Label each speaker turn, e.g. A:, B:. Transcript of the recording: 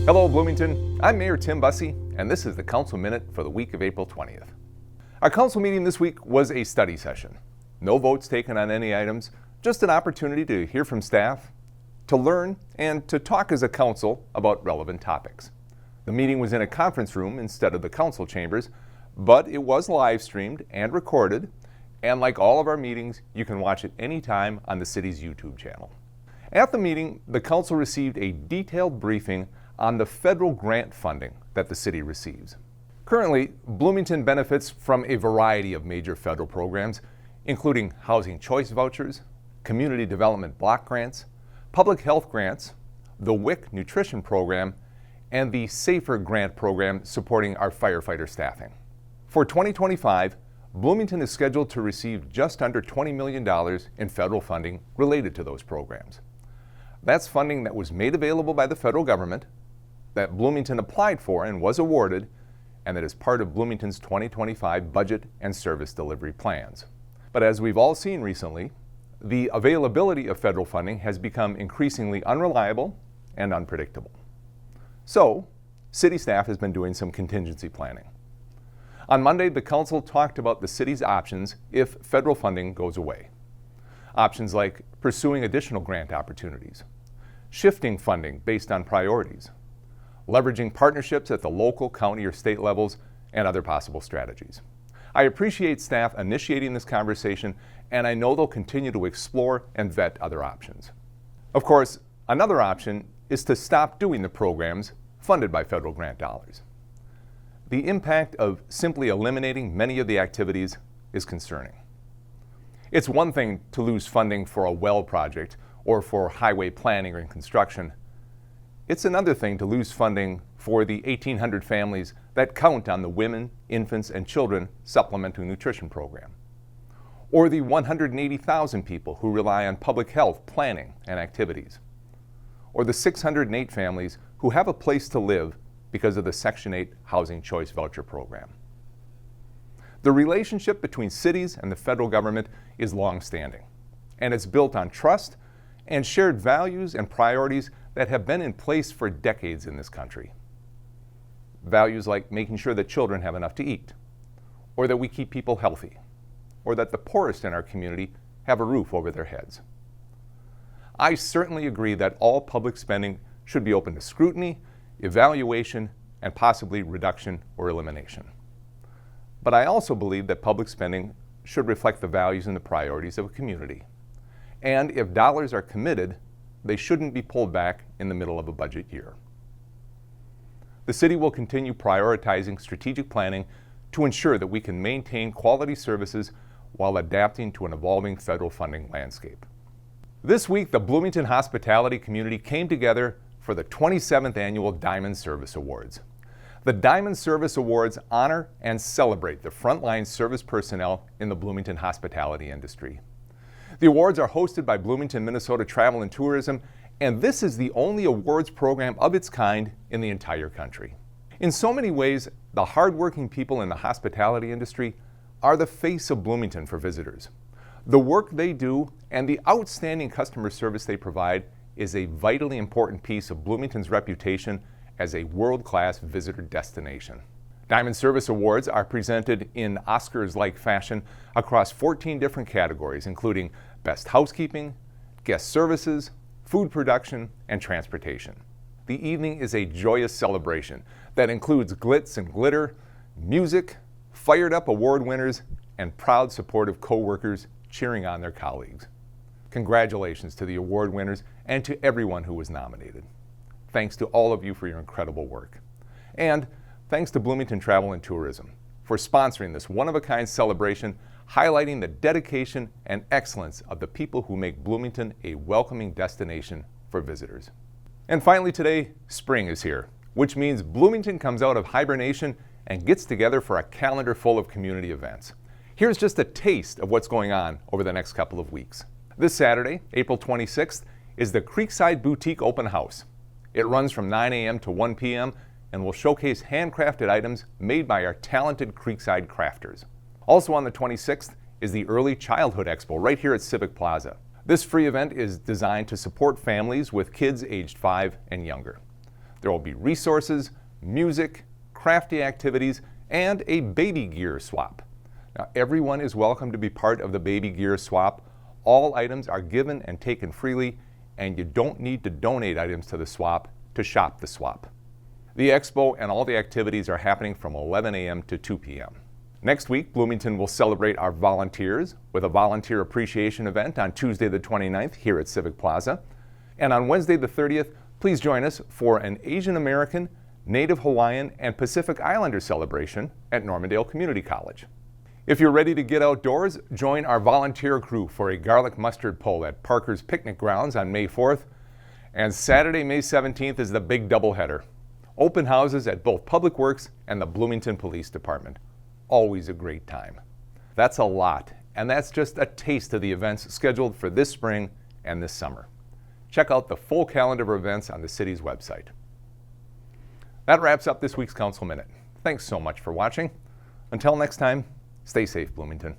A: Hello Bloomington, I'm Mayor Tim Busse, and this is the Council Minute for the week of April 20th. Our council meeting this week was a study session. No votes taken on any items, just an opportunity to hear from staff, to learn, and to talk as a council about relevant topics. The meeting was in a conference room instead of the council chambers, but it was live streamed and recorded, and like all of our meetings, you can watch it anytime on the city's YouTube channel. At the meeting, the council received a detailed briefing on the federal grant funding that the city receives. Currently, Bloomington benefits from a variety of major federal programs, including housing choice vouchers, community development block grants, public health grants, the WIC nutrition program, and the SAFER grant program supporting our firefighter staffing. For 2025, Bloomington is scheduled to receive just under $20 million in federal funding related to those programs. That's funding that was made available by the federal government, that Bloomington applied for and was awarded, and that is part of Bloomington's 2025 budget and service delivery plans. But as we've all seen recently, the availability of federal funding has become increasingly unreliable and unpredictable. So, city staff has been doing some contingency planning. On Monday, the council talked about the city's options if federal funding goes away. Options like pursuing additional grant opportunities, shifting funding based on priorities, leveraging partnerships at the local, county, or state levels, and other possible strategies. I appreciate staff initiating this conversation, and I know they'll continue to explore and vet other options. Of course, another option is to stop doing the programs funded by federal grant dollars. The impact of simply eliminating many of the activities is concerning. It's one thing to lose funding for a well project or for highway planning or construction. It's another thing to lose funding for the 1,800 families that count on the Women, Infants, and Children Supplemental Nutrition Program, or the 180,000 people who rely on public health planning and activities, or the 608 families who have a place to live because of the Section 8 Housing Choice Voucher Program. The relationship between cities and the federal government is long-standing, and it's built on trust and shared values and priorities that have been in place for decades in this country. Values like making sure that children have enough to eat, or that we keep people healthy, or that the poorest in our community have a roof over their heads. I certainly agree that all public spending should be open to scrutiny, evaluation, and possibly reduction or elimination. But I also believe that public spending should reflect the values and the priorities of a community. And if dollars are committed, they shouldn't be pulled back in the middle of a budget year. The city will continue prioritizing strategic planning to ensure that we can maintain quality services while adapting to an evolving federal funding landscape. This week, the Bloomington hospitality community came together for the 27th Annual Diamond Service Awards. The Diamond Service Awards honor and celebrate the frontline service personnel in the Bloomington hospitality industry. The awards are hosted by Bloomington, Minnesota Travel and Tourism, and this is the only awards program of its kind in the entire country. In so many ways, the hardworking people in the hospitality industry are the face of Bloomington for visitors. The work they do and the outstanding customer service they provide is a vitally important piece of Bloomington's reputation as a world-class visitor destination. Diamond Service Awards are presented in Oscars-like fashion across 14 different categories, including Best Housekeeping, Guest Services, Food Production, and Transportation. The evening is a joyous celebration that includes glitz and glitter, music, fired-up award winners, and proud supportive co-workers cheering on their colleagues. Congratulations to the award winners and to everyone who was nominated. Thanks to all of you for your incredible work. And thanks to Bloomington Travel and Tourism for sponsoring this one-of-a-kind celebration, highlighting the dedication and excellence of the people who make Bloomington a welcoming destination for visitors. And finally today, spring is here, which means Bloomington comes out of hibernation and gets together for a calendar full of community events. Here's just a taste of what's going on over the next couple of weeks. This Saturday, April 26th, is the Creekside Boutique Open House. It runs from 9 a.m. to 1 p.m. and will showcase handcrafted items made by our talented Creekside crafters. Also on the 26th is the Early Childhood Expo right here at Civic Plaza. This free event is designed to support families with kids aged 5 and younger. There will be resources, music, crafty activities, and a baby gear swap. Now, everyone is welcome to be part of the baby gear swap. All items are given and taken freely, and you don't need to donate items to the swap to shop the swap. The expo and all the activities are happening from 11 a.m. to 2 p.m. Next week, Bloomington will celebrate our volunteers with a volunteer appreciation event on Tuesday the 29th here at Civic Plaza. And on Wednesday the 30th, please join us for an Asian American, Native Hawaiian, and Pacific Islander celebration at Normandale Community College. If you're ready to get outdoors, join our volunteer crew for a garlic mustard pull at Parker's Picnic Grounds on May 4th. And Saturday, May 17th is the big doubleheader. Open houses at both Public Works and the Bloomington Police Department. Always a great time. That's a lot, and that's just a taste of the events scheduled for this spring and this summer. Check out the full calendar of events on the city's website. That wraps up this week's Council Minute. Thanks so much for watching. Until next time, stay safe, Bloomington.